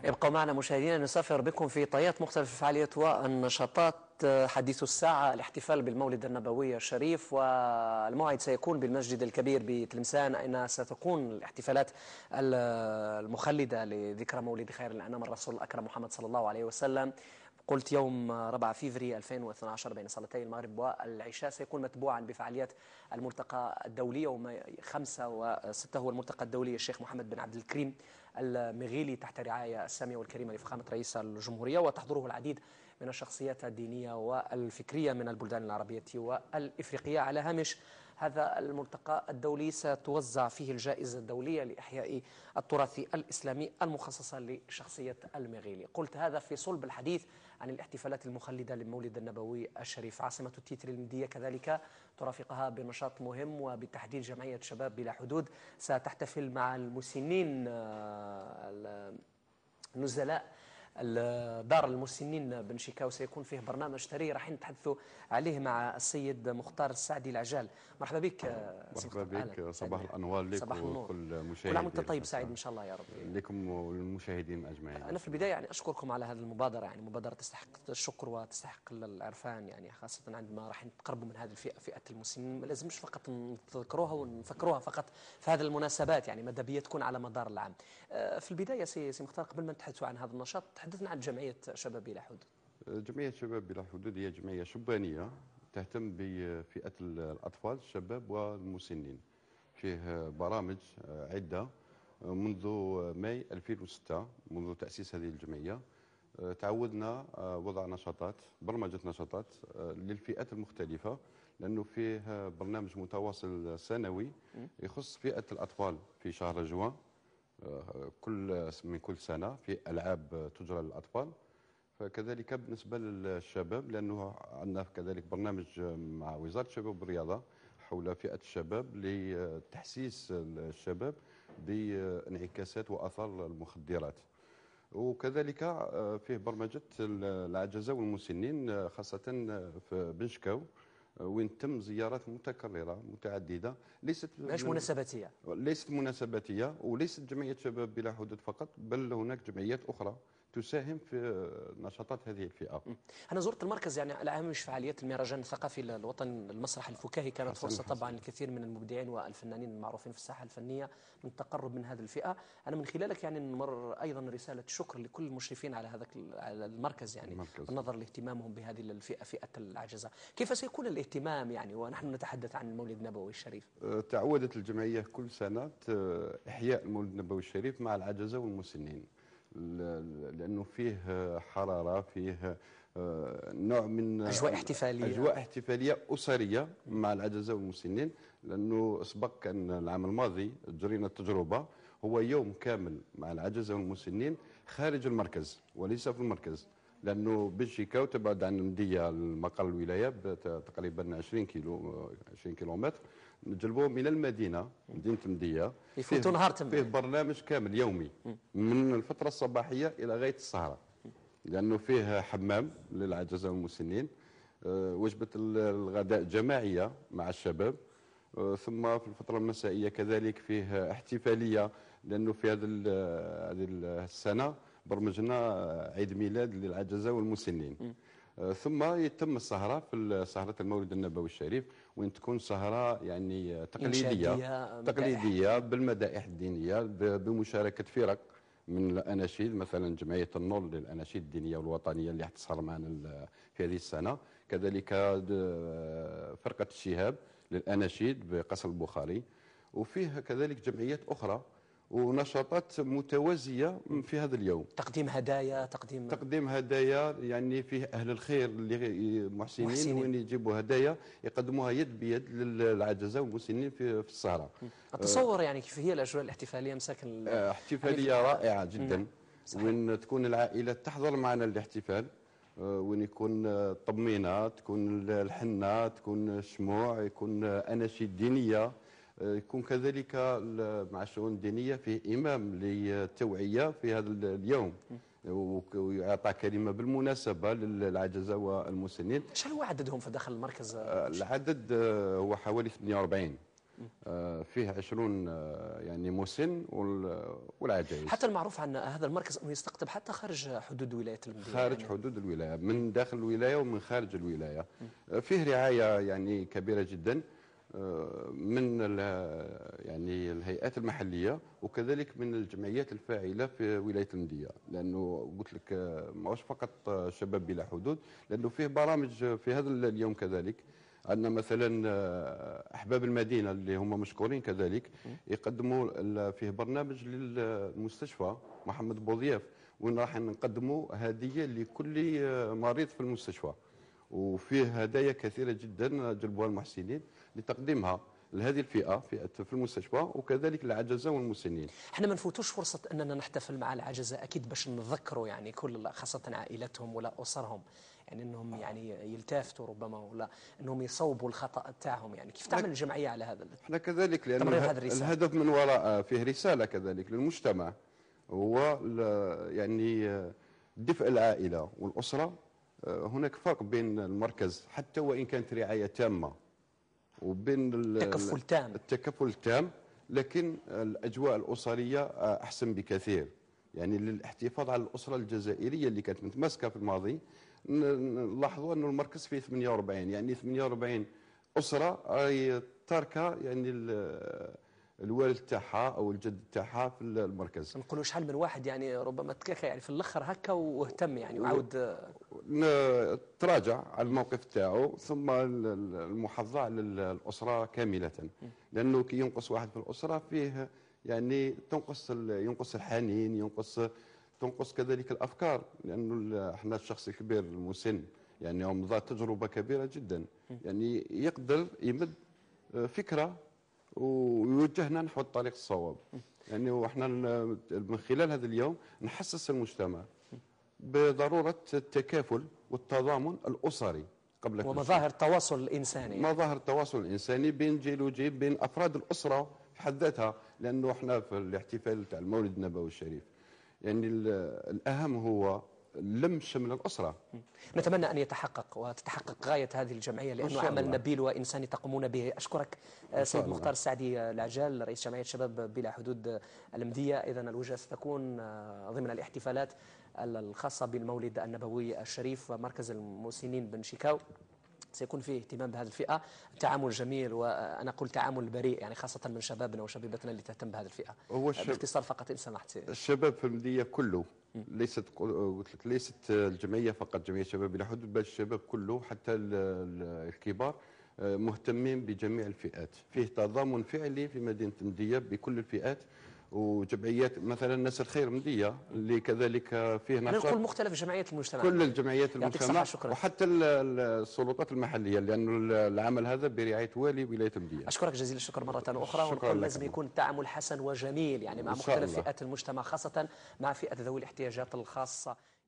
ابقوا معنا مشاهدينا، نسافر بكم في طيات مختلف الفعاليات والنشاطات. حديث الساعة الاحتفال بالمولد النبوي الشريف، والموعد سيكون بالمسجد الكبير بتلمسان، أين ستكون الاحتفالات المخلدة لذكرى مولد خير الأنام الرسول الأكرم محمد صلى الله عليه وسلم. قلت يوم 4 فيفري 2012 بين صلاتي المغرب والعشاء سيكون متبوعا بفعاليات الملتقى الدولي. يوم 5 و6 هو الملتقى الدولي الشيخ محمد بن عبد الكريم المغيلي تحت رعاية السامية والكريمة لفخامة رئيس الجمهورية، وتحضره العديد من الشخصيات الدينية والفكرية من البلدان العربية والإفريقية. على هامش هذا الملتقى الدولي ستوزع فيه الجائزة الدولية لإحياء التراث الإسلامي المخصصة لشخصية المغيلي. قلت هذا في صلب الحديث عن الاحتفالات المخلدة للمولد النبوي الشريف. عاصمة التيتر المندية كذلك ترافقها بنشاط مهم، وبالتحديد جمعية شباب بلا حدود ستحتفل مع المسنين النزلاء دار المسنين بن شيكاو. سيكون فيه برنامج ثري راح نتحدثوا عليه مع السيد مختار السعدي العجال. مرحبا بك. مرحبا بك، صباح الانوار لك وكل مشاهدين. كل عام وانت طيب سعيد ان شاء الله يا رب. لكم والمشاهدين اجمعين. انا في البدايه يعني اشكركم على هذه المبادره، يعني مبادره تستحق الشكر وتستحق العرفان، يعني خاصه عندما راح نتقربوا من هذه الفئه، فئه المسنين. ما لازمش فقط نذكروها ونفكروها فقط في هذه المناسبات، يعني ماذا بيا تكون على مدار العام. في البدايه سي مختار، قبل ما نتحدثوا عن هذا النشاط تحدثنا عن جمعيه شباب بلا حدود. جمعيه شباب بلا حدود هي جمعيه شبانيه تهتم بفئه الاطفال الشباب والمسنين. فيه برامج عده منذ ماي 2006 منذ تاسيس هذه الجمعيه. تعودنا وضع نشاطات، برمجه نشاطات للفئات المختلفه، لانه فيه برنامج متواصل سنوي يخص فئه الاطفال في شهر جوان من كل سنه في العاب تجرى للاطفال. فكذلك بالنسبه للشباب، لانه عندنا كذلك برنامج مع وزاره الشباب والرياضه حول فئه الشباب لتحسيس الشباب بانعكاسات واثار المخدرات. وكذلك فيه برمجه العجزه والمسنين خاصه في بنشكاو، وين تم زيارات متكرره متعدده، ليست مناسباتيه وليست جمعيه شباب بلا حدود فقط، بل هناك جمعيات اخرى تساهم في نشاطات هذه الفئه. انا زرت المركز يعني على هامش فعاليات المهرجان الثقافي الوطني المسرح الفكاهي، كانت فرصه طبعا للكثير من المبدعين والفنانين المعروفين في الساحه الفنيه من التقرب من هذه الفئه. انا من خلالك يعني نمر ايضا رساله شكر لكل المشرفين على هذا المركز، يعني بالنظر لاهتمامهم بهذه الفئه، فئه العجزه. كيف سيكون الاهتمام يعني ونحن نتحدث عن المولد النبوي الشريف؟ تعودت الجمعيه كل سنه احياء المولد النبوي الشريف مع العجزه والمسنين، لأنه فيه حرارة، فيه نوع من أجواء احتفالية أسرية مع العجزة والمسنين. لأنه سبق كان العام الماضي جرينا التجربة، هو يوم كامل مع العجزة والمسنين خارج المركز وليس في المركز، لأنه بنشيكاو تبعد عن المدية المقر الولاية تقريبا 20 كيلومتر. نجلبوهم من المدينة، مدينة المدية، يفوتوا نهار تم. فيه برنامج كامل يومي من الفترة الصباحية إلى غاية السهرة، لأنه فيه حمام للعجزة والمسنين، وجبة الغداء جماعية مع الشباب، ثم في الفترة المسائية كذلك فيه احتفالية، لأنه في هذه السنة برمجنا عيد ميلاد للعجزة والمسنين. ثم يتم السهرة في سهرة المولد النبوي الشريف، وين تكون سهرة يعني تقليدية بالمدائح الدينية، بمشاركة فرق من الأناشيد، مثلا جمعية النور للأناشيد الدينية والوطنية اللي حتسهر معنا في هذه السنة، كذلك فرقة الشهاب للأناشيد بقصر البخاري، وفيه كذلك جمعيات أخرى ونشاطات متوازية في هذا اليوم. تقديم هدايا، تقديم هدايا، يعني فيه أهل الخير اللي محسنين وين يجيبوا هدايا يقدموها يد بيد للعجزة والمسنين في السهرة. أتصور يعني كيف هي الأجواء الاحتفالية مساكن احتفالية رائعة جدا. وين تكون العائلات تحضر معنا الاحتفال، وين يكون الطمينة، تكون الحنة، تكون الشموع، يكون أناشيد دينية، يكون كذلك مع الشؤون الدينية فيه إمام للتوعية في هذا اليوم، ويعطى كلمة بالمناسبة للعجزة والمسنين. شنو هو عددهم في داخل المركز؟ العدد هو حوالي 48. فيه 20 يعني مسن والعجائز. حتى المعروف عن هذا المركز أنه يستقطب حتى خارج حدود ولاية المدينة، خارج يعني حدود الولاية، من داخل الولاية ومن خارج الولاية. فيه رعاية يعني كبيرة جدا من يعني الهيئات المحلية، وكذلك من الجمعيات الفاعلة في ولاية المدية، لأنه قلت لك ماهوش فقط شباب بلا حدود، لأنه فيه برامج في هذا اليوم كذلك. عندنا مثلا أحباب المدينة اللي هم مشكورين كذلك، يقدموا فيه برنامج للمستشفى محمد بوضياف، وين راح نقدموا هدية لكل مريض في المستشفى، وفيه هدايا كثيرة جدا جلبوها المحسنين لتقديمها لهذه الفئة، فئة في المستشفى، وكذلك العجزة والمسنين. احنا ما نفوتوش فرصة أننا نحتفل مع العجزة أكيد باش نذكروا يعني كل خاصة عائلتهم ولا أسرهم، يعني أنهم يعني يلتافتوا ربما ولا أنهم يصوبوا الخطأ تاعهم. يعني كيف تعمل الجمعية على هذا؟ احنا كذلك لأن الهدف من وراء فيه رسالة كذلك للمجتمع، هو يعني دفء العائلة والأسرة. هناك فرق بين المركز حتى وإن كانت رعاية تامة وبين التكفل التام، لكن الأجواء الأسرية أحسن بكثير. يعني للاحتفاظ على الأسرة الجزائرية اللي كانت متماسكة في الماضي، نلاحظوا أنه المركز فيه 48، يعني 48 أسرة تاركة يعني الوالد تاعها او الجد تاعها في المركز. نقولوا شحال من واحد يعني ربما تكاكا يعني في الاخر هكا واهتم يعني وعاود تراجع على الموقف تاعو، ثم المحافظه على الاسره كامله، لانه كي ينقص واحد في الاسره فيه يعني ينقص الحنين، تنقص كذلك الافكار، لانه احنا الشخص الكبير المسن يعني هو مضى تجربه كبيره جدا، يعني يقدر يمد فكره ويوجهنا نحو الطريق الصواب. يعني واحنا من خلال هذا اليوم نحسس المجتمع بضروره التكافل والتضامن الاسري قبل كل شيء، ومظاهر التواصل الانساني، مظاهر التواصل الانساني بين جيل وجيل، بين افراد الاسره في حد ذاتها، لانه احنا في الاحتفال تاع المولد النبوي الشريف يعني الاهم هو لم شمل الأسرة. نتمنى أن يتحقق وتتحقق غاية هذه الجمعية، لأنه عمل نبيل وإنساني تقومون به. أشكرك سيد مختار السعدي العجال، رئيس جمعية شباب بلا حدود المدية. إذن الوجهة ستكون ضمن الاحتفالات الخاصة بالمولد النبوي الشريف ومركز المسنين بن شيكاو. سيكون فيه اهتمام بهذه الفئة، تعامل جميل، وأنا أقول تعامل بريء يعني خاصة من شبابنا وشبيبتنا اللي تهتم بهذه الفئة. باختصار فقط إن سمحت. الشباب في المدية كله، ليست الجمعية فقط جمعية شباب بلا حدود، بل الشباب كله حتى الكبار مهتمين بجميع الفئات. فيه تضامن فعلي في مدينة المدية بكل الفئات، وجمعيات مثلا ناس الخير مدية اللي كذلك فيه نشاط، نقول مختلف جمعيات المجتمع، كل الجمعيات المجتمع وحتى السلطات المحلية، لأنه العمل هذا برعاية والي ولاية المدية. أشكرك جزيل الشكر مرة أخرى، ونقول لازم يكون التعامل حسن وجميل يعني مع مختلف فئات المجتمع، خاصة مع فئة ذوي الاحتياجات الخاصة.